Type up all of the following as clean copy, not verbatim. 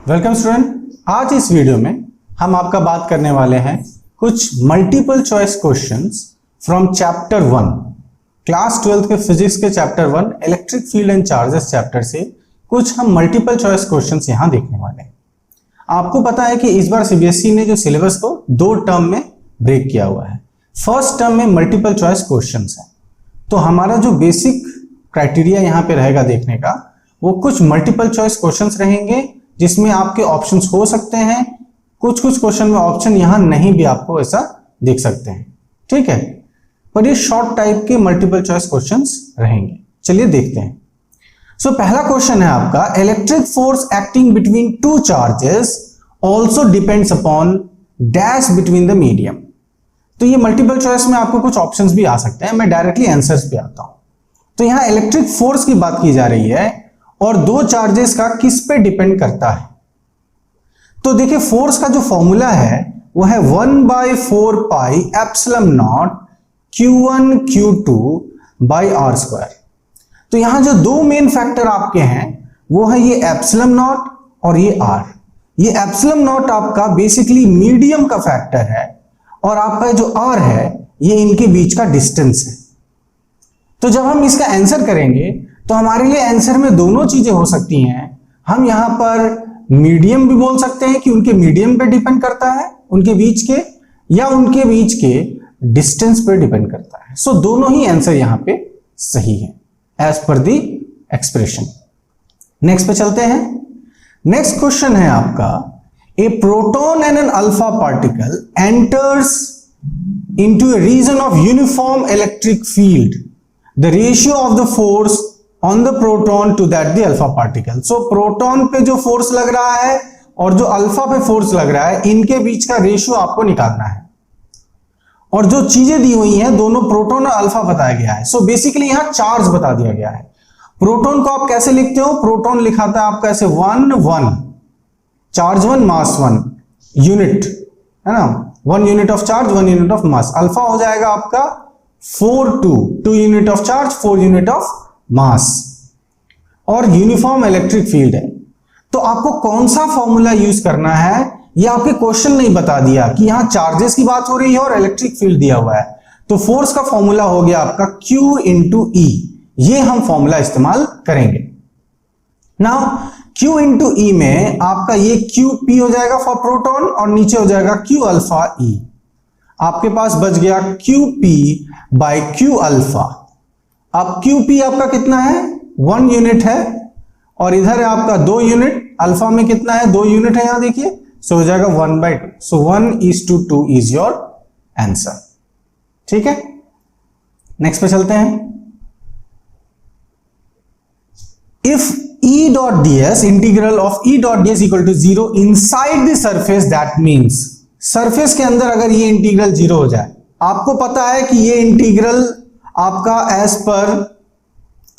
Welcome student. आज इस video में हम आपका बात करने वाले हैं कुछ multiple choice questions from chapter 1 class 12 के फिजिक्स के chapter 1 electric field and charges chapter से कुछ हम मल्टीपल चॉइस क्वेश्चंस यहां देखने वाले हैं। आपको पता है कि इस बार सीबीएसई ने जो सिलेबस को दो टर्म में ब्रेक किया हुआ है। फर्स्ट टर्म में मल्टीपल चॉइस क्वेश्चंस है, तो हमारा जो बेसिक क्राइटेरिया यहां पे रहेगा देखने का वो कुछ मल्टीपल चॉइस क्वेश्चंस रहेंगे जिसमें आपके ऑप्शंस हो सकते हैं, कुछ क्वेश्चन में ऑप्शन यहां नहीं भी आपको ऐसा देख सकते हैं, ठीक है। पर ये शॉर्ट टाइप के मल्टीपल चॉइस क्वेश्चंस रहेंगे। चलिए देखते हैं। सो पहला क्वेश्चन है आपका, electric force acting between two charges also depends upon dash between the medium. तो ये मल्टीपल चॉइस में आपको कुछ ऑप्शंस भी आ सकते हैं, मैं डायरेक्टली आंसर्स पे आता हूं। तो यहां इलेक्ट्रिक फोर्स की बात की जा रही है और दो चार्जेस का किस पे डिपेंड करता है। तो देखिए फोर्स का जो फॉर्मूला है वो है 1/4 pi epsilon naught Q1 Q2 by r square. तो यहां जो दो मेन फैक्टर आपके हैं वो है ये एप्सिलॉन नॉट और ये आर। ये एप्सिलॉन नॉट आपका बेसिकली मीडियम का फैक्टर है और आपका जो आर है ये इनके बीच का डिस्टेंस है। तो जब हम इसका आंसर करेंगे तो हमारे लिए आंसर में दोनों चीजें हो सकती हैं। हम यहां पर मीडियम भी बोल सकते हैं कि उनके मीडियम पे डिपेंड करता है उनके बीच के, या उनके बीच के डिस्टेंस पे डिपेंड करता है। सो दोनों ही आंसर यहां पे सही है एज पर दी एक्सप्रेशन। नेक्स्ट पे चलते हैं। नेक्स्ट क्वेश्चन है आपका, a proton and an alpha particle enters into a region of uniform electric field, the ratio of the force on the proton to that the alpha particle. So proton पे जो force लग रहा है और जो alpha पे force लग रहा है इनके बीच का रेशियो आपको निकालना है। और जो चीजें दी हुई हैं दोनों प्रोटॉन और अल्फा बताया गया है। सो बेसिकली यहां चार्ज बता दिया गया है। प्रोटॉन को आप कैसे लिखते हो? प्रोटॉन लिखा था आपका ऐसे 1 1, चार्ज 1 मास 1 यूनिट है ना, 1 unit of charge 1 unit of mass. Alpha हो जाएगा आपका 4 2 unit of charge 4 unit of mass. और यूनिफॉर्म इलेक्ट्रिक फील्ड है। तो आपको कौन सा फॉर्मूला यूज करना है ये आपके क्वेश्चन नहीं बता दिया कि यहां चार्जेस की बात हो रही है और इलेक्ट्रिक फील्ड दिया हुआ है। तो फोर्स का फॉर्मूला हो गया आपका Q इंटू E। ये हम फॉर्मूला इस्तेमाल करेंगे। नाउ Q इंटू E में आपका ये QP हो जाएगा फॉर प्रोटॉन और नीचे हो जाएगा Q अल्फा E। आपके पास बच गया QP बाई Q अल्फा। अब QP आपका कितना है? 1 यूनिट है और इधर है आपका 2 यूनिट। अल्फा में कितना है? 2 यूनिट है, यहां देखिए। सो हो जाएगा 1/2। सो 1:2 इज योर आंसर, ठीक है। नेक्स्ट पे चलते हैं। If E dot ds integral of E dot ds equal to 0 inside the surface, that means surface के अंदर अगर ये इंटीग्रल 0 हो जाए। आपको पता है कि ये इंटीग्रल आपका एज पर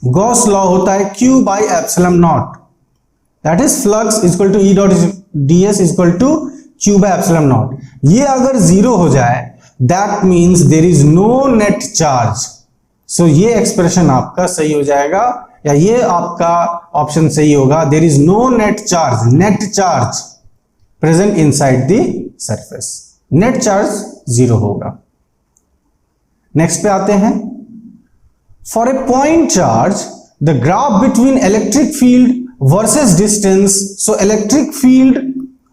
गॉस लॉ होता है Q by epsilon naught, that is flux equal to E dot ds equal to Q by epsilon naught. ये अगर 0 हो जाए that means there is no net charge. So ये expression आपका सही हो जाएगा, या ये आपका ऑप्शन सही होगा। There is no net charge present inside the surface. Net charge 0 होगा। नेक्स्ट पे आते हैं। For a point charge, the graph between electric field versus distance, so electric field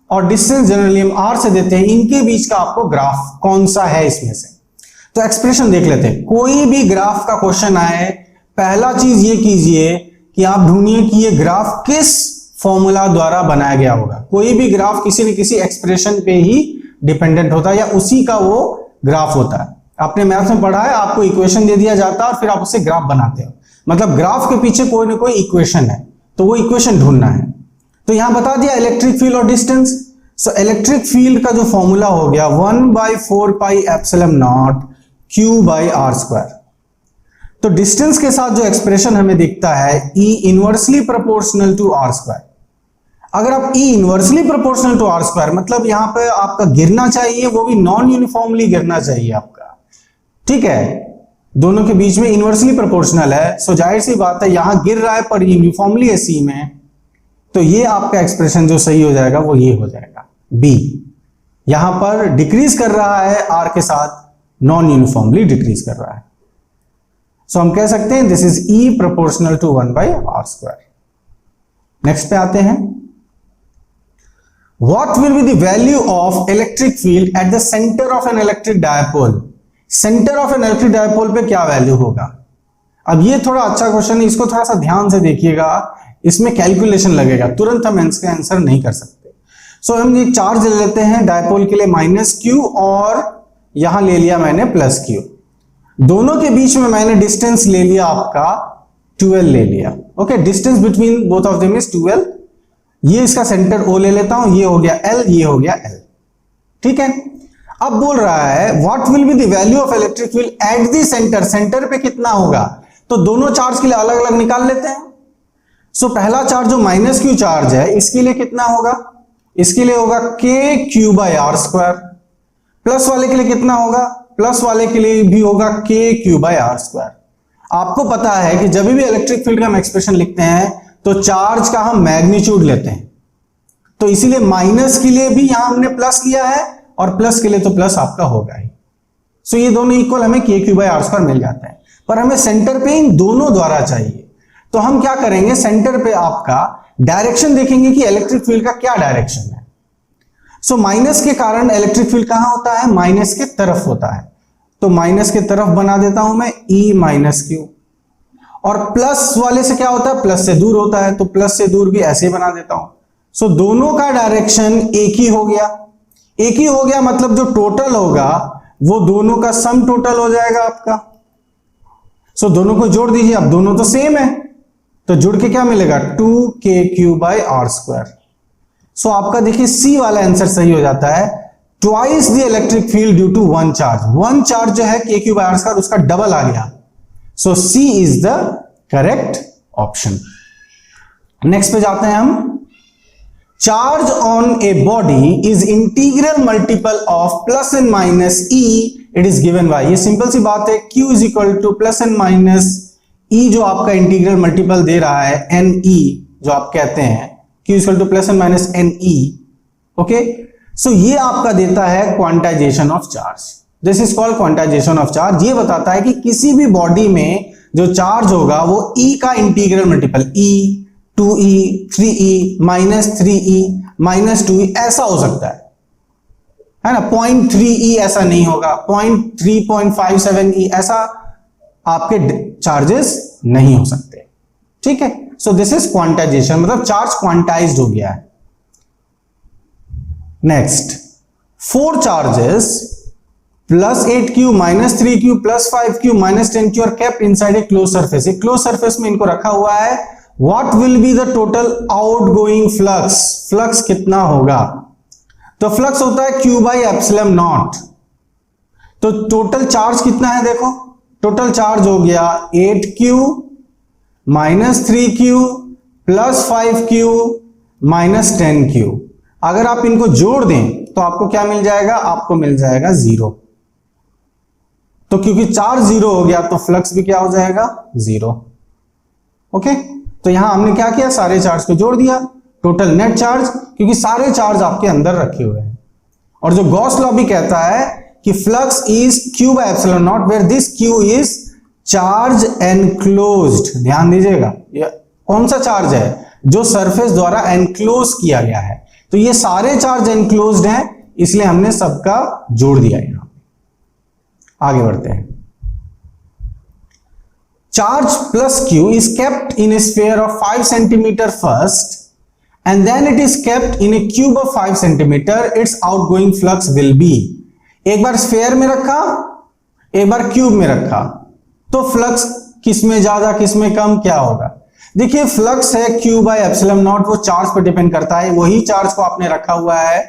और distance जनरली हम R से देते हैं, इनके बीच का आपको ग्राफ कौन सा है इसमें से। तो एक्सप्रेशन देख लेते हैं। कोई भी ग्राफ का क्वेश्चन आए, पहला चीज ये कीजिए कि आप ढूंढिए कि ये ग्राफ किस फॉर्मूला द्वारा बनाया गया होगा। कोई भी ग्राफ किसी न किसी एक्सप्रेशन पे ही डिपेंडेंट होता है या उसी का वो ग्राफ होता है। आपने मैथ्स में पढ़ा है, आपको इक्वेशन दे दिया जाता है और फिर आप उससे ग्राफ बनाते हो। मतलब ग्राफ के पीछे कोई ना कोई इक्वेशन है, तो वो इक्वेशन ढूंढना है। तो यहां बता दिया इलेक्ट्रिक फील्ड और डिस्टेंस। सो इलेक्ट्रिक फील्ड का जो फॉर्मूला हो गया 1/4 pi epsilon naught Q by r square. तो डिस्टेंस के साथ जो एक्सप्रेशन हमें दिखता है E inversely proportional to r square. अगर आप E inversely proportional to r square मतलब यहां पे आपका गिरना चाहिए, वो भी नॉन यूनिफॉर्मली गिरना चाहिए आपका, ठीक है। दोनों के बीच में इनवर्सली प्रोपोर्शनल है। सो जाहिर सी बात है यहां गिर रहा है पर यूनिफॉर्मली है C में, तो ये आपका एक्सप्रेशन जो सही हो जाएगा वो ये हो जाएगा बी। यहां पर डिक्रीज कर रहा है आर के साथ, नॉन यूनिफॉर्मली डिक्रीज कर रहा है। सो हम कह सकते हैं this is E proportional to 1/r²। Next पे आते हैं, what will be the value of electric field at the centre of an electric dipole. Centre of an electric dipole पे क्या वैल्यू होगा। अब ये थोड़ा अच्छा क्वेश्चन है, इसको थोड़ा सा ध्यान से देखिएगा, इसमें कैलकुलेशन लगेगा, तुरंत हम इसका आंसर नहीं कर सकते। सो हम ये चार्ज ले लेते हैं डायपोल के लिए -q और यहां ले लिया मैंने +q। दोनों के बीच में मैंने डिस्टेंस ले लिया आपका 12 ले लिया। Okay, distance between both of them is 12। ये इसका सेंटर O ले लेता हूं, ये हो गया L, ये हो गया L। ठीक है, अब बोल रहा है what will be the value of electric field at the centre. Centre पे कितना होगा, तो दोनों चार्ज के लिए अलग अलग निकाल लेते हैं। सो पहला चार्ज जो -q चार्ज है, इसके लिए कितना होगा, इसके लिए होगा kq/r²। प्लस वाले के लिए कितना होगा, प्लस वाले के लिए भी होगा kq/r²। आपको पता है कि जब भी इलेक्ट्रिक फील्ड का हम एक्सप्रेशन लिखते हैं तो चार्ज का हम मैग्नीट्यूड लेते हैं, तो इसीलिए माइनस के लिए भी यहां हमने प्लस लिया है और प्लस के लिए तो प्लस आपका होगा ही। सो ये दोनों इक्वल हमें kq/r² मिल जाता है, पर हमें सेंटर पे इन दोनों द्वारा चाहिए। तो हम क्या करेंगे, सेंटर पे आपका डायरेक्शन देखेंगे कि इलेक्ट्रिक फील्ड का क्या डायरेक्शन है। सो माइनस के कारण इलेक्ट्रिक फील्ड कहां होता है, माइनस के तरफ होता है, तो माइनस के तरफ बना देता हूं मैं E-q। और प्लस वाले से क्या होता है, प्लस से दूर होता है, तो प्लस से दूर भी ऐसे बना देता हूं। सो दोनों का डायरेक्शन एक ही हो गया। एक ही हो गया मतलब जो टोटल होगा वो दोनों का सम टोटल हो जाएगा आपका। सो दोनों को जोड़ दीजिए, अब दोनों तो सेम है, तो जुड़ के क्या मिलेगा 2kq/r²। सो आपका देखिए सी वाला आंसर सही हो जाता है, twice the electric field due to one charge. One charge जो है kq/r², उसका डबल आ गया। So C is the correct option. Next पे जाते हैं हम, charge on a body is integral multiple of plus and minus e, it is given by. ये सिंपल सी बात है, q is equal to plus and minus e, जो आपका इंटीग्रल मल्टीपल दे रहा है NE, जो आप कहते हैं q is equal to plus and minus NE। Okay, so ये आपका देता है quantization of charge. This is called quantization of charge. ये बताता है कि किसी भी बॉडी में जो चार्ज होगा वो E का integral multiple, E, 2E, 3E, -3E, -2E ऐसा हो सकता है ना। 0.3E ऐसा नहीं होगा, 0.357E ऐसा आपके चार्जेस नहीं हो सकते। ठीक है, सो दिस इज क्वांटाइजेशन, मतलब चार्ज क्वांटाइज्ड हो गया है। Next, 4 charges +8q, -3q, +5q, -10q are kept inside a close surface. एक क्लोज सरफेस में इनको रखा हुआ है। What will be the total outgoing flux. Flux कितना होगा, तो फ्लक्स होता है q/ε0। तो टोटल चार्ज कितना है, देखो टोटल चार्ज हो गया 8q -3q +5q -10q। अगर आप इनको जोड़ दें तो आपको क्या मिल जाएगा, आपको मिल जाएगा 0। तो क्योंकि चार्ज 0 हो गया तो फ्लक्स भी क्या हो जाएगा, 0। ओके, तो यहां हमने क्या किया, सारे चार्ज को जोड़ दिया, टोटल नेट चार्ज, क्योंकि सारे चार्ज आपके अंदर रखे हुए हैं। और जो गॉस लॉ भी कहता है कि flux is q/ε0 where this q is charge enclosed. ध्यान दीजिएगा, ये कौन सा चार्ज है, जो सरफेस द्वारा एनक्लोज किया गया है। तो ये सारे चार्ज एनक्लोज्ड हैं, इसलिए हमने सबका जोड़ दिया यहां। आगे बढ़ते हैं, charge +q is kept in a sphere of 5 cm first and then it is kept in a cube of 5 cm. its outgoing flux will be। एक बार स्फेयर में रखा, एक बार क्यूब में रखा, तो फ्लक्स किसमें ज्यादा किसमें कम क्या होगा। देखिए फ्लक्स है q/ε0, वो चार्ज पर डिपेंड करता है। वही चार्ज को आपने रखा हुआ है,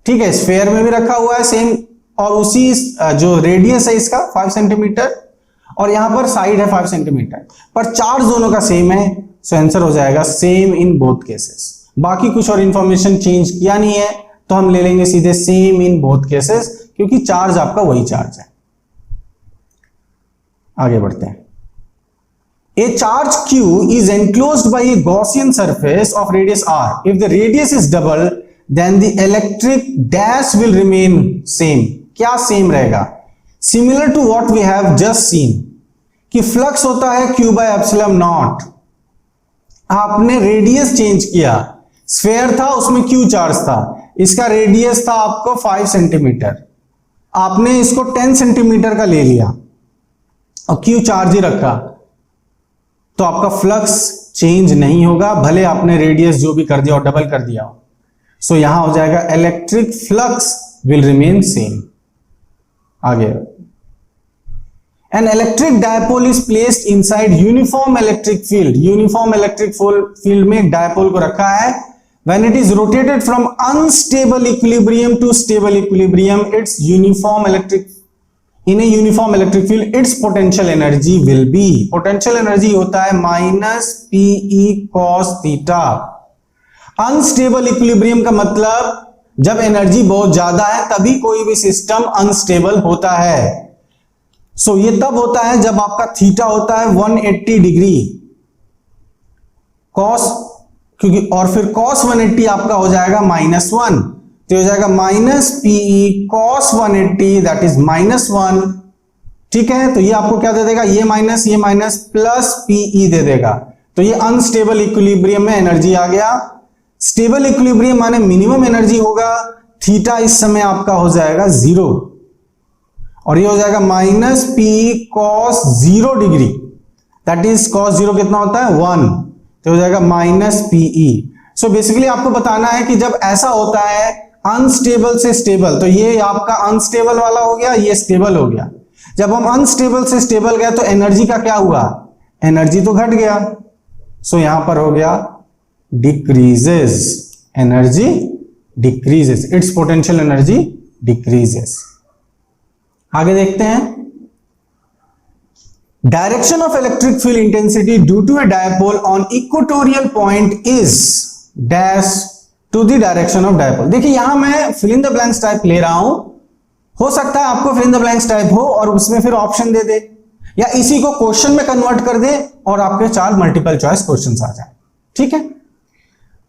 ठीक है, स्फेयर में भी रखा हुआ है सेम, और उसी जो रेडियस है इसका 5 सेंटीमीटर और यहां पर साइड है 5 सेंटीमीटर, पर चार्ज दोनों का सेम है। सो आंसर हो जाएगा सेम इन बोथ केसेस। बाकी कुछ और इंफॉर्मेशन चेंज किया नहीं है, तो हम ले लेंगे सीधे सेम इन बोथ केसेस, क्योंकि चार्ज आपका वही चार्ज है। आगे बढ़ते हैं, A charge Q is enclosed by a Gaussian surface of radius r. If the radius is double, then the electric dash will remain same. क्या सेम रहेगा? Similar to what we have just seen कि flux होता है Q by epsilon not. आपने radius change किया, sphere था उसमें Q charge था, इसका रेडियस था आपको 5 सेंटीमीटर, आपने इसको 10 सेंटीमीटर का ले लिया और Q चार्ज ही रखा, तो आपका फ्लक्स चेंज नहीं होगा, भले आपने रेडियस जो भी कर दिया और डबल कर दिया हो. सो यहां हो जाएगा electric flux will remain same. आगे an electric dipole is placed inside uniform electric field. Uniform electric field में एक डायपोल को रखा है. When it is rotated from unstable equilibrium to stable equilibrium, it's uniform electric in a uniform electric field, its potential energy will be, potential energy होता है minus PE cos theta. Unstable equilibrium का मतलब जब energy बहुत ज्यादा है तभी कोई भी सिस्टम अनस्टेबल होता है. सो ये तब होता है जब आपका थीटा होता है 180 डिग्री कॉस, क्योंकि और फिर cos 180 आपका हो जाएगा -1, तो हो जाएगा minus PE cos 180 that is -1. ठीक है, तो ये आपको क्या दे देगा, ये माइनस प्लस PE दे देगा. तो ये अनस्टेबल इक्विलिब्रियम में एनर्जी आ गया. स्टेबल इक्विलिब्रियम माने मिनिमम एनर्जी होगा, थीटा इस समय आपका हो जाएगा 0 और ये हो जाएगा minus PE cos 0 degree that is cos 0 कितना होता है 1, तो हो जाएगा माइनस PE. सो बेसिकली आपको बताना है कि जब ऐसा होता है अनस्टेबल से स्टेबल, तो ये आपका अनस्टेबल वाला हो गया, ये स्टेबल हो गया. जब हम अनस्टेबल से स्टेबल गए तो एनर्जी का क्या हुआ, एनर्जी तो घट गया. सो यहां पर हो गया decreases, energy decreases, it's potential energy decreases. आगे देखते हैं. Direction of electric field intensity due to a dipole on equatorial point is dash to the direction of dipole. देखिए यहां मैं fill in the blanks type ले रहा हूं, हो सकता है आपको fill in the blanks type हो और उसमें फिर ऑप्शन दे दे, या इसी को क्वेश्चन में कन्वर्ट कर दे और आपके 4 मल्टीपल चॉइस क्वेश्चंस आ जाए. ठीक है,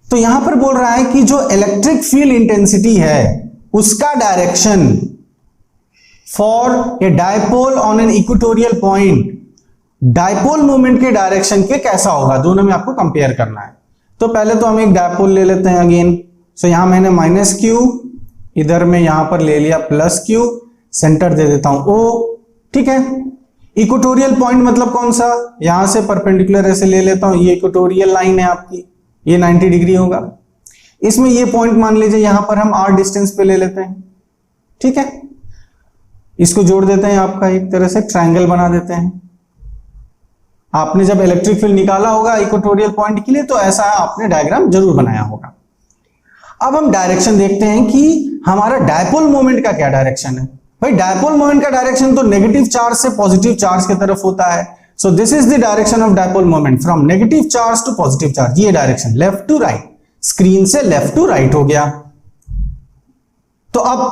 तो यहां पर बोल रहा है कि जो इलेक्ट्रिक फील्ड इंटेंसिटी है उसका direction for a dipole on an equatorial point, dipole movement के डायरेक्शन के कैसा होगा, दोनों में आपको कंपेयर करना है. तो पहले तो हम एक डायपोल ले लेते हैं अगेन. सो यहां मैंने -Q, इधर में यहां पर ले लिया +Q, सेंटर दे देता हूं O. ठीक है, इक्वेटोरियल पॉइंट मतलब कौन सा, यहां से परपेंडिकुलर ऐसे ले लेता हूं, ये इक्वेटोरियल लाइन है आपकी, ये 90 डिग्री होगा. इसमें ये पॉइंट मान लीजिए यहां पर हम r डिस्टेंस पे ले लेते हैं. ठीक है, इसको जोड़ देते हैं, आपका एक तरह से ट्रायंगल बना देते हैं. आपने जब इलेक्ट्रिक फील्ड निकाला होगा इक्वेटोरियल पॉइंट के लिए तो ऐसा आपने डायग्राम जरूर बनाया होगा. अब हम डायरेक्शन देखते हैं कि हमारा डायपोल मोमेंट का क्या डायरेक्शन है. भाई डायपोल मोमेंट का डायरेक्शन तो नेगेटिव चार्ज से पॉजिटिव चार्ज की तरफ होता है. So this is the direction of dipole moment from negative charge to positive charge. ये direction left to right, screen से लेफ्ट टू राइट हो गया. तो अब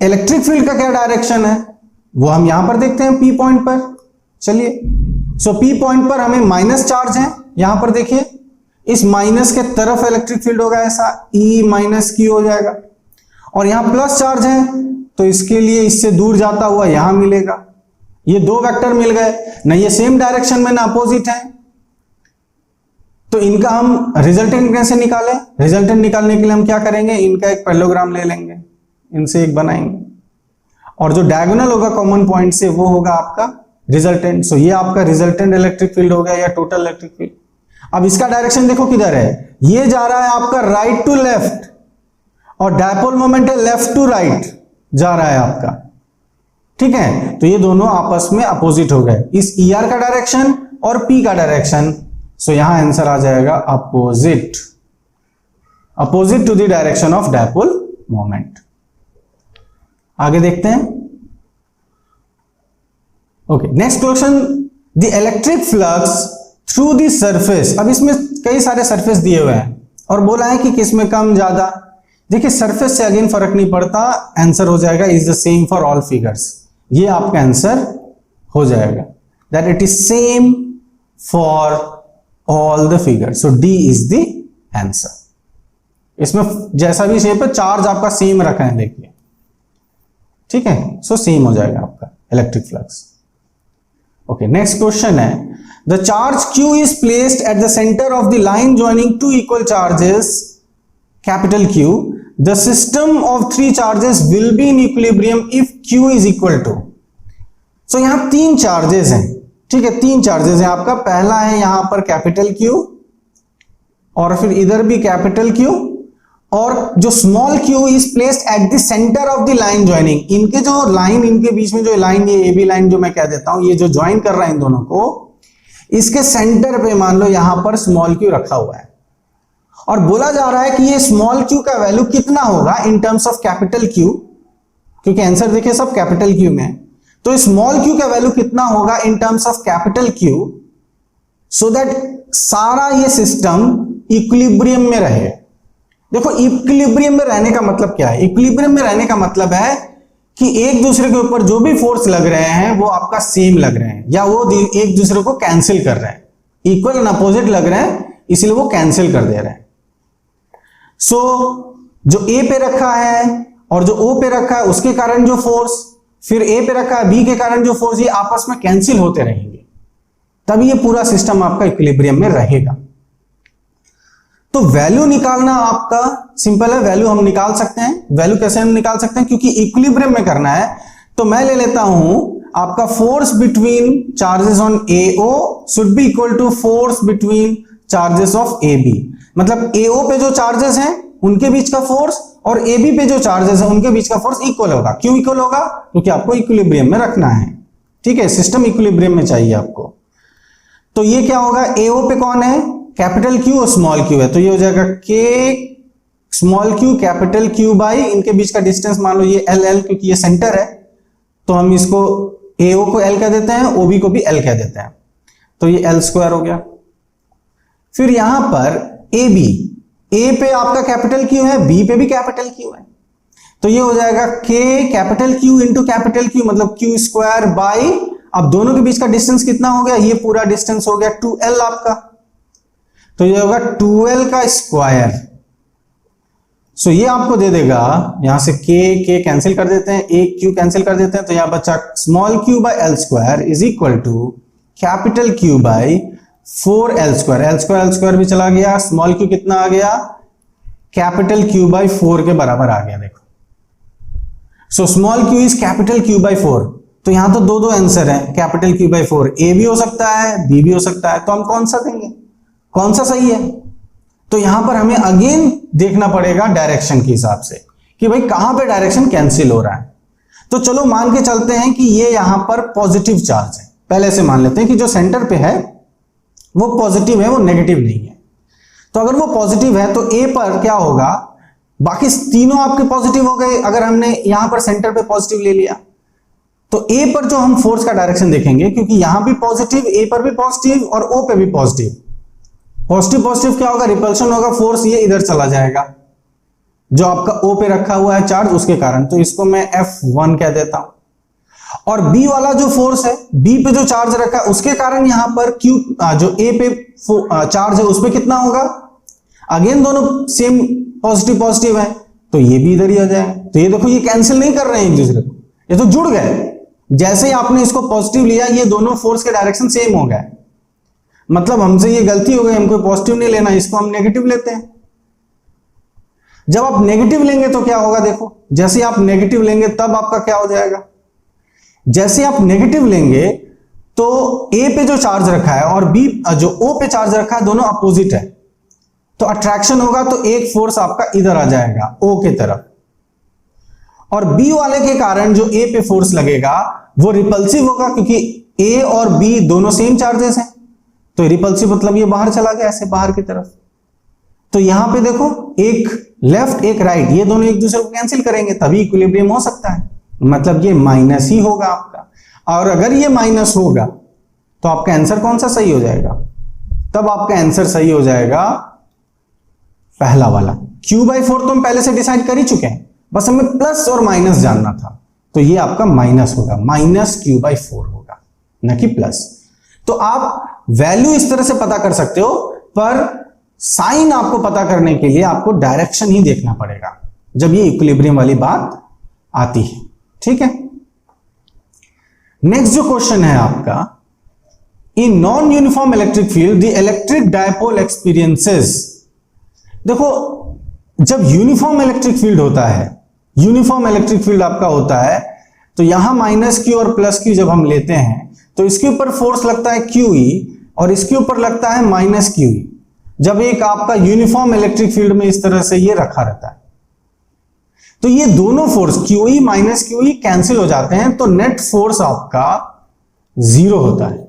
इलेक्ट्रिक फील्ड का क्या डायरेक्शन है वो हम यहां पर देखते हैं P पॉइंट पर. चलिए, सो P पॉइंट पर हमें माइनस चार्ज है, यहां पर देखिए इस माइनस के तरफ इलेक्ट्रिक फील्ड होगा, ऐसा E - Q हो जाएगा. और यहां प्लस चार्ज है तो इसके लिए इससे दूर जाता हुआ यहां मिलेगा. ये 2 वेक्टर मिल गए, ना ये सेम डायरेक्शन में ना अपोजिट है. तो इनका हम रिजल्टेंट कैसे निकालें, रिजल्टेंट निकालने के लिए हम क्या करेंगे, इनका एक पैरेललोग्राम ले लेंगे, इनसे एक बनाएंगे और जो डायगोनल होगा कॉमन पॉइंट से वो होगा आपका रिजल्टेंट. सो ये आपका रिजल्टेंट इलेक्ट्रिक फील्ड हो गया या टोटल इलेक्ट्रिक फील्ड. अब इसका डायरेक्शन देखो किधर है, ये जा रहा है आपका राइट टू लेफ्ट और डायपोल मोमेंट है लेफ्ट टू राइट जा रहा है आपका. ठीक है, तो ये दोनों आपस में अपोजिट हो गए, इस ER का डायरेक्शन और P का डायरेक्शन. सो यहां आंसर आ जाएगा opposite, opposite to the direction of dipole moment. आगे देखते हैं. Okay, next question, the electric flux through the surface. अब इसमें कई सारे सरफेस दिए हुए हैं और बोला है कि किसमें कम ज्यादा. देखिए सरफेस से अगेन फर्क नहीं पड़ता, आंसर हो जाएगा is the same for all figures. ये आपका आंसर हो जाएगा that it is same for all the figure. So D is the answer. इसमें जैसा भी शेप है चार्ज आपका सेम रखा है, देखिए, ठीक है। सो सेम हो जाएगा आपका electric flux. Okay, next question है, the charge Q is placed at the center of the line joining two equal charges capital Q. The system of three charges will be in equilibrium if Q is equal to. So यहां तीन charges हैं, ठीक है, तीन charges हैं आपका। पहला है यहां पर कैपिटल Q और फिर इधर भी कैपिटल Q, और जो small q is placed at the centre of the line joining. इनके जो लाइन, इनके बीच में जो लाइन, ये AB लाइन जो मैं कह देता हूं, ये जो ज्वाइन कर रहा है इन दोनों को, इसके सेंटर पे मान लो यहां पर स्मॉल q रखा हुआ है, और बोला जा रहा है कि ये स्मॉल q का वैल्यू कितना होगा in terms of capital Q, क्योंकि आंसर देखिए सब कैपिटल Q में, तो स्मॉल q का वैल्यू कितना होगा in terms of capital Q, so that सारा ये सिस्टम इक्विलिब्रियम में रहे। देखो, इक्विलिब्रियम में रहने का मतलब क्या है? इक्विलिब्रियम में रहने का मतलब है कि एक दूसरे के ऊपर जो भी फोर्स लग रहे हैं वो आपका सेम लग रहे हैं, या वो एक दूसरे को कैंसिल कर रहे हैं, इक्वल एंड अपोजिट लग रहे हैं, इसलिए वो कैंसिल कर दे रहे हैं। सो जो A पे रखा है और जो O पे रखा है उसके कारण जो फोर्स, फिर A पे रखा है B के कारण जो फोर्स, ये आपस में कैंसिल होते रहेंगे, तभी ये पूरा सिस्टम आपका इक्विलिब्रियम में रहेगा। तो वैल्यू निकालना आपका सिंपल है, वैल्यू हम निकाल सकते हैं। वैल्यू कैसे हम निकाल सकते हैं? क्योंकि इक्विलिब्रियम में करना है, तो मैं ले लेता हूं आपका force between charges on AO should be equal to force between charges of AB। मतलब AO पे जो चार्जेस हैं उनके बीच का फोर्स और AB पे जो चार्जेस हैं उनके बीच का फोर्स इक्वल होगा। क्यों इक्वल होगा? क्योंकि आपको इक्विलिब्रियम में रखना है, ठीक है, सिस्टम इक्विलिब्रियम में चाहिए आपको। तो ये क्या होगा, AO पे कौन है? कैपिटल Q और स्मॉल q है, तो ये हो जाएगा K small q capital Q by, इनके बीच का डिस्टेंस मान लो ये LL, क्योंकि ये सेंटर है तो हम इसको AO को L कह देते हैं, OB को भी L कह देते हैं, तो ये L स्क्वायर हो गया। फिर यहां पर AB, A पे आपका कैपिटल Q है, B पे भी कैपिटल Q है, तो ये हो जाएगा K capital Q into capital Q, मतलब Q स्क्वायर बाई, अब दोनों के बीच का डिस्टेंस कितना हो गया? ये पूरा डिस्टेंस हो गया 2L आपका, तो ये होगा 2L का स्क्वायर। सो ये आपको दे देगा, यहां से K कैंसिल कर देते हैं, एक Q कैंसिल कर देते हैं, तो यहां बचा small q by L square is equal to capital Q by 4L square. L square भी चला गया, स्मॉल q कितना आ गया? कैपिटल Q बाई 4 के बराबर आ गया। देखो, so small q is capital Q by 4, तो यहां तो दो आंसर है, कैपिटल Q बाई 4, A भी हो सकता है B भी हो सकता है, तो हम कौन सा देंगे, कौन सा सही है? तो यहां पर हमें अगेन देखना पड़ेगा डायरेक्शन के हिसाब से कि भाई कहां पे डायरेक्शन कैंसिल हो रहा है। तो चलो मान के चलते हैं कि ये यहां पर पॉजिटिव चार्ज है, पहले से मान लेते हैं कि जो सेंटर पे है वो पॉजिटिव है, वो नेगेटिव नहीं है। तो अगर वो पॉजिटिव है तो A पर क्या होगा, बाकी तीनों आपके पॉजिटिव हो गए। अगर हमने यहां पर सेंटर पे पॉजिटिव ले लिया तो A पर जो हम फोर्स का डायरेक्शन देखेंगे, क्योंकि यहां भी पॉजिटिव, A पर भी पॉजिटिव और O पे भी पॉजिटिव, पॉजिटिव क्या होगा, रिपल्शन होगा, फोर्स ये इधर चला जाएगा जो आपका O पे रखा हुआ है चार्ज, उसके कारण, तो इसको मैं F1 कह देता हूं। और B वाला जो फोर्स है, B पे जो चार्ज रखा है उसके कारण यहां पर Q जो A पे चार्ज है उस पे कितना होगा, अगेन दोनों सेम पॉजिटिव है, तो ये भी इधर ही आ जाए। तो ये देखो, ये कैंसिल नहीं कर रहे हैं एक दूसरे को, ये तो जुड़ गए। जैसे ही आपने इसको पॉजिटिव लिया, ये दोनों फोर्स के डायरेक्शन सेम हो गए, मतलब हमसे ये गलती हो गई, हमको पॉजिटिव नहीं लेना, इसको हम नेगेटिव लेते हैं। जब आप नेगेटिव लेंगे तो क्या होगा, देखो, जैसे आप नेगेटिव लेंगे तब आपका क्या हो जाएगा, जैसे आप नेगेटिव लेंगे तो A पे जो चार्ज रखा है और B जो O पे चार्ज रखा है दोनों अपोजिट है, तो अट्रैक्शन होगा, तो एक फोर्स आपका इधर आ जाएगा O के तरफ, और B वाले के कारण जो A पे फोर्स लगेगा वो रिपल्सिव होगा, क्योंकि A और B दोनों सेम चार्जेस हैं, तो रिपल्सिव मतलब ये बाहर चला गया, ऐसे बाहर की तरफ। तो यहां पे देखो, एक लेफ्ट एक राइट, ये दोनों एक दूसरे को कैंसिल करेंगे तभी इक्विलिब्रियम हो सकता है, मतलब ये माइनस ही होगा आपका। और अगर ये माइनस होगा तो आपका आंसर कौन सा सही हो जाएगा, तब आपका आंसर सही हो जाएगा पहला वाला। Q/4 तो हम पहले से डिसाइड कर ही चुके हैं, बस हमें प्लस और माइनस जानना था, तो ये आपका माइनस होगा, -Q/4 होगा, न कि प्लस। तो आप वैल्यू इस तरह से पता कर सकते हो, पर साइन आपको पता करने के लिए आपको डायरेक्शन ही देखना पड़ेगा जब ये इक्विलिब्रियम वाली बात आती है। ठीक है, नेक्स्ट जो क्वेश्चन है आपका, in non uniform electric field the electric dipole experiences. देखो, जब यूनिफॉर्म इलेक्ट्रिक फील्ड होता है, यूनिफॉर्म इलेक्ट्रिक फील्ड आपका होता है, तो यहां माइनस क्यू और प्लस क्यू जब हम लेते हैं तो इसके ऊपर फोर्स लगता है क्यू ई और इसके ऊपर लगता है माइनस क्यू ई। जब एक आपका यूनिफॉर्म इलेक्ट्रिक फील्ड में इस तरह से ये रखा रहता है, तो ये दोनों force Q E minus Q E cancel हो जाते हैं, तो नेट फोर्स आपका 0 होता है।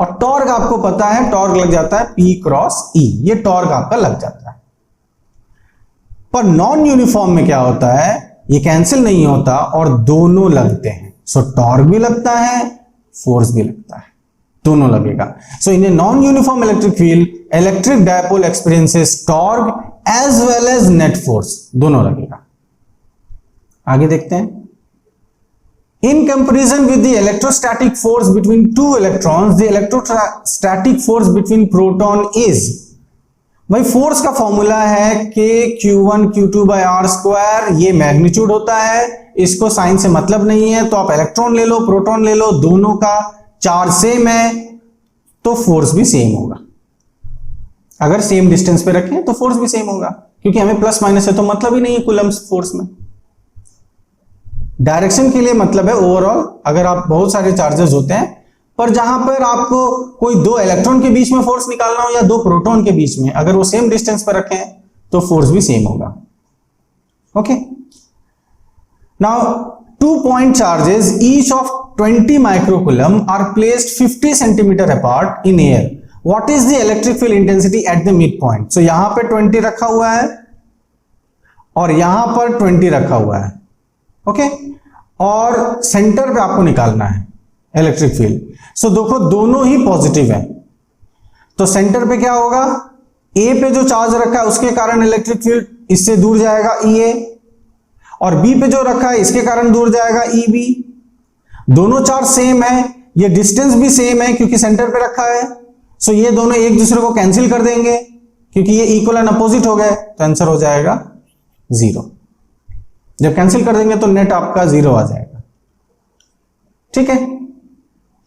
और टॉर्क आपको पता है, टॉर्क लग जाता है P क्रॉस E, ये टॉर्क आपका लग जाता है। पर नॉन यूनिफॉर्म में क्या होता है, ये कैंसिल नहीं होता और दोनों लगते हैं। सो टॉर्क भी लगता है, फोर्स भी लगता है, दोनों लगेगा। So in a non uniform electric field electric dipole experiences torque as well as net force, दोनों लगेगा। आगे देखते हैं, in comparison with the electrostatic force between two electrons the electrostatic force between proton is. भाई force का formula है k q1 q2 by r square, ये magnitude होता है, इसको साइन से मतलब नहीं है, तो आप इलेक्ट्रॉन ले लो प्रोटॉन ले लो, दोनों का चार्ज सेम है तो फोर्स भी सेम होगा। अगर सेम डिस्टेंस पे रखें तो फोर्स भी सेम होगा, क्योंकि हमें प्लस माइनस है तो मतलब ही नहीं है कूलम्स फोर्स में। डायरेक्शन के लिए मतलब है ओवरऑल, अगर आप बहुत सारे चार्जेस होते हैं, पर जहां पर आपको कोई दो इलेक्ट्रॉन के बीच में फोर्स निकालना हो या दो प्रोटॉन के बीच में, अगर वो सेम डिस्टेंस पर रखें तो फोर्स भी सेम होगा। Okay, now 2 point charges each of 20 microcoulomb are placed 50 centimetre apart in air, what is the electric field intensity at the mid point. So यहां पर 20 रखा हुआ है और यहां पर 20 रखा हुआ है। ओके, और सेंटर पे आपको निकालना है इलेक्ट्रिक फील्ड। सो देखो दोनों ही पॉजिटिव है, तो सेंटर पे क्या होगा, ए पे जो चार्ज रखा है उसके कारण इलेक्ट्रिक फील्ड इससे दूर जाएगा EA, और बी पे जो रखा है इसके कारण दूर जाएगा EB। दोनों चार्ज सेम है, ये डिस्टेंस भी सेम है क्योंकि सेंटर पे रखा है। सो ये दोनों एक दूसरे को कैंसिल कर देंगे क्योंकि ये इक्वल एंड अपोजिट हो गए, तो आंसर हो जाएगा 0। जब कैंसिल कर देंगे तो नेट आपका 0 आ जाएगा। ठीक है,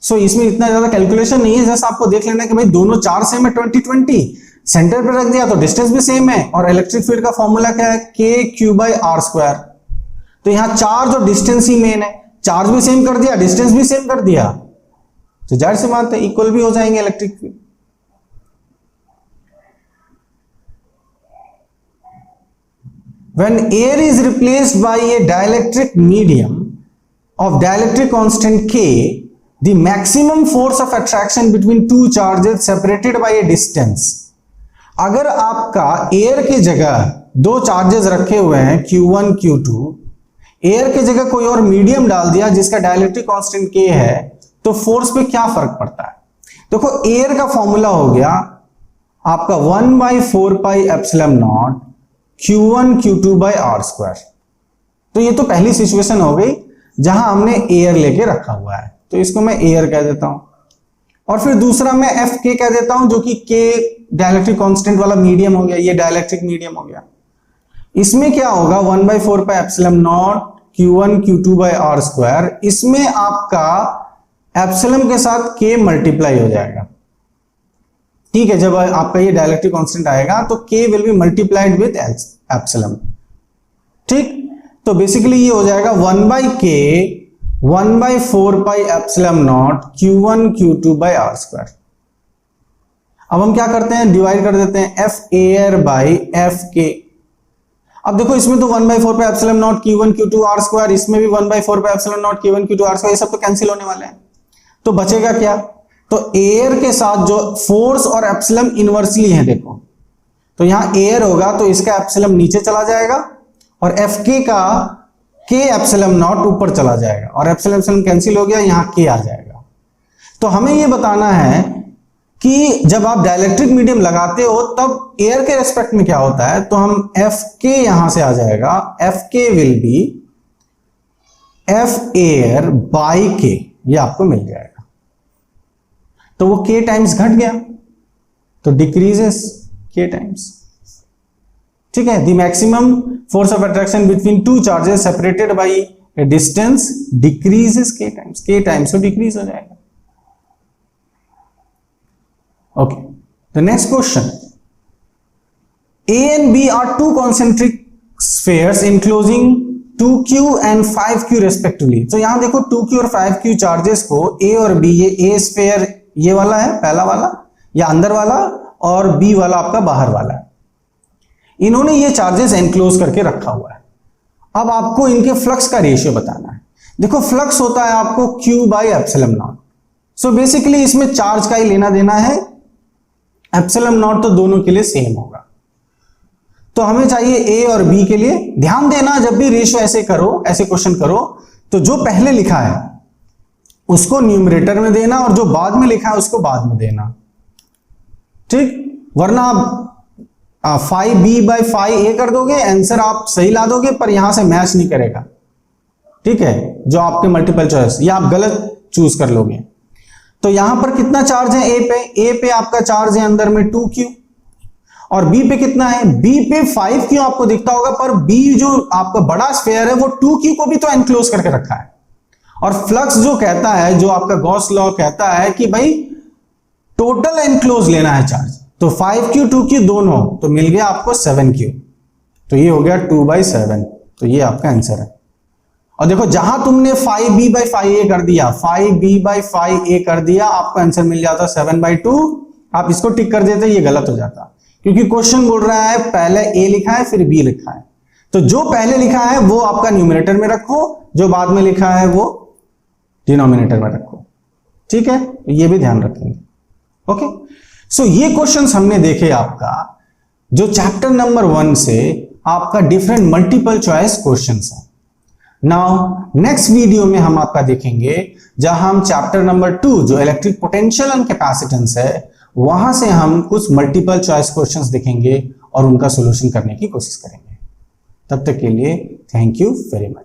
सो इसमें इतना ज्यादा कैलकुलेशन नहीं है, जस्ट आपको देख लेना कि भाई दोनों चार्ज सेम है 20-20, सेंटर पे रख दिया तो डिस्टेंस भी सेम है, और इलेक्ट्रिक फील्ड का फॉर्मूला क्या है k q by r square. तो यहां चार्ज और डिस्टेंस ही मेन है, चार्ज भी सेम कर दिया डिस्टेंस भी सेम कर दिया, तो जाहिर सी बात है इक्वल भी हो जाएंगे electric field. When air is replaced by a dielectric medium of dielectric constant K, the maximum force of attraction between two charges separated by a distance। अगर आपका एयर की जगह दो चार्जेस रखे हुए हैं Q1 Q2, एयर की जगह कोई और मीडियम डाल दिया जिसका डायलेक्ट्रिक कांस्टेंट K है, तो फोर्स पे क्या फर्क पड़ता है। देखो एयर का फॉर्मूला हो गया आपका 1/4 pi epsilon naught Q1 Q2 by r square. तो ये तो पहली सिचुएशन हो गई जहां हमने एयर लेके रखा हुआ है, तो इसको मैं एयर कह देता हूं, और फिर दूसरा मैं FK कह देता हूं जो कि K डायलेक्ट्रिक कांस्टेंट वाला मीडियम हो गया, ये डायलेक्ट्रिक मीडियम हो गया। इसमें क्या होगा 1/4 pi epsilon naught Q1 Q2 by r square, इसमें आपका एप्सिलॉन के साथ K मल्टीप्लाई हो जाएगा। ठीक है, जब आपका ये डायलेक्ट्रिक कांस्टेंट आएगा तो K will be multiplied with epsilon. ठीक, तो बेसिकली ये हो जाएगा 1/K 1/4 pi epsilon naught Q1 Q2 by r square. अब हम क्या करते हैं, डिवाइड कर देते हैं F एयर बाई FK। अब देखो इसमें तो 1/4 pi epsilon naught Q1 Q2 r square, इसमें भी 1/4 pi epsilon naught Q1 Q2 r square, ये सब तो कैंसिल होने वाले हैं, तो बचेगा क्या, तो एयर के साथ जो फोर्स और एप्सिलॉन इनवर्सली है, देखो तो यहां एयर होगा तो इसका एप्सिलॉन नीचे चला जाएगा और FK का K एप्सिलॉन नॉट ऊपर चला जाएगा, और एप्सिलॉन कैंसिल हो गया, यहां K आ जाएगा। तो हमें यह बताना है कि जब आप डायलेक्ट्रिक मीडियम लगाते हो तब एयर के रेस्पेक्ट में क्या होता है, तो हम FK यहां से आ जाएगा, FK will be F air by K, ये आपको मिल जाएगा। तो वो k टाइम्स घट गया, तो डिक्रीजेस k टाइम्स। ठीक है, the maximum force of attraction between two charges separated by A distance decreases k times तो डिक्रीज हो जाएगा। Okay, the next question, A and B are two concentric spheres enclosing 2q and 5q respectively। तो यहां देखो 2q और 5q charges को A और B, ये A स्फेयर ये वाला है पहला वाला या अंदर वाला, और B वाला आपका बाहर वाला है। इन्होंने ये चार्जेस एनक्लोज करके रखा हुआ है। अब आपको इनके फ्लक्स का रेशियो बताना है। देखो फ्लक्स होता है आपको Q by epsilon not. So basically इसमें चार्ज का ही लेना देना है, एप्सिलॉन नॉट तो दोनों के लिए सेम होगा। तो हमें चाहिए A और B के लिए। ध्यान देना जब भी रेशियो ऐसे करो, ऐसे क्वेश्चन करो, तो जो पहले लिखा है उसको न्यूमरेटर में देना और जो बाद में लिखा है उसको बाद में देना। ठीक, वरना आप 5b बाई 5a कर दोगे, आंसर आप सही ला दोगे पर यहां से मैच नहीं करेगा। ठीक है, जो आपके मल्टीपल चॉइस, या आप गलत चूज कर लोगे। तो यहां पर कितना चार्ज है A पे आपका चार्ज है अंदर में 2q, और B पे कितना है, B पे 5q आपको दिखता होगा, पर B जो आपका बड़ा स्फेयर है वो 2q को भी तो एनक्लोज करके रखा है। और फ्लक्स जो कहता है, जो आपका गॉस लॉ कहता है कि भाई टोटल एनक्लोज लेना है चार्ज, तो 5q 2q दोनों, तो मिल गया आपको 7q, तो ये हो गया 2/7, तो ये आपका आंसर है। और देखो जहां तुमने 5b बाई 5a कर दिया, 5b बाई 5a कर दिया, आपको आंसर मिल जाता 7/2। आप इसको टिक कर देते, ये गलत हो जाता, क्योंकि क्वेश्चन बोल रहा है पहले A लिखा है फिर B लिखा है। तो जो पहले लिखा है वो आपका न्यूमरेटर में रखो, जो बाद में लिखा है वो डिनोमिनेटर में रखो। ठीक है, ये भी ध्यान रखेंगे। ओके, सो ये क्वेश्चंस हमने देखे आपका जो चैप्टर नंबर 1 से आपका डिफरेंट मल्टीपल चॉइस क्वेश्चंस है। नाउ नेक्स्ट वीडियो में हम आपका देखेंगे जहां हम चैप्टर नंबर 2 जो इलेक्ट्रिक पोटेंशियल एंड कैपेसिटेंस है, वहां से हम कुछ मल्टीपल चॉइस क्वेश्चंस देखेंगे और उनका सॉल्यूशन करने की कोशिश करेंगे। तब तक के लिए थैंक यू वेरी मच।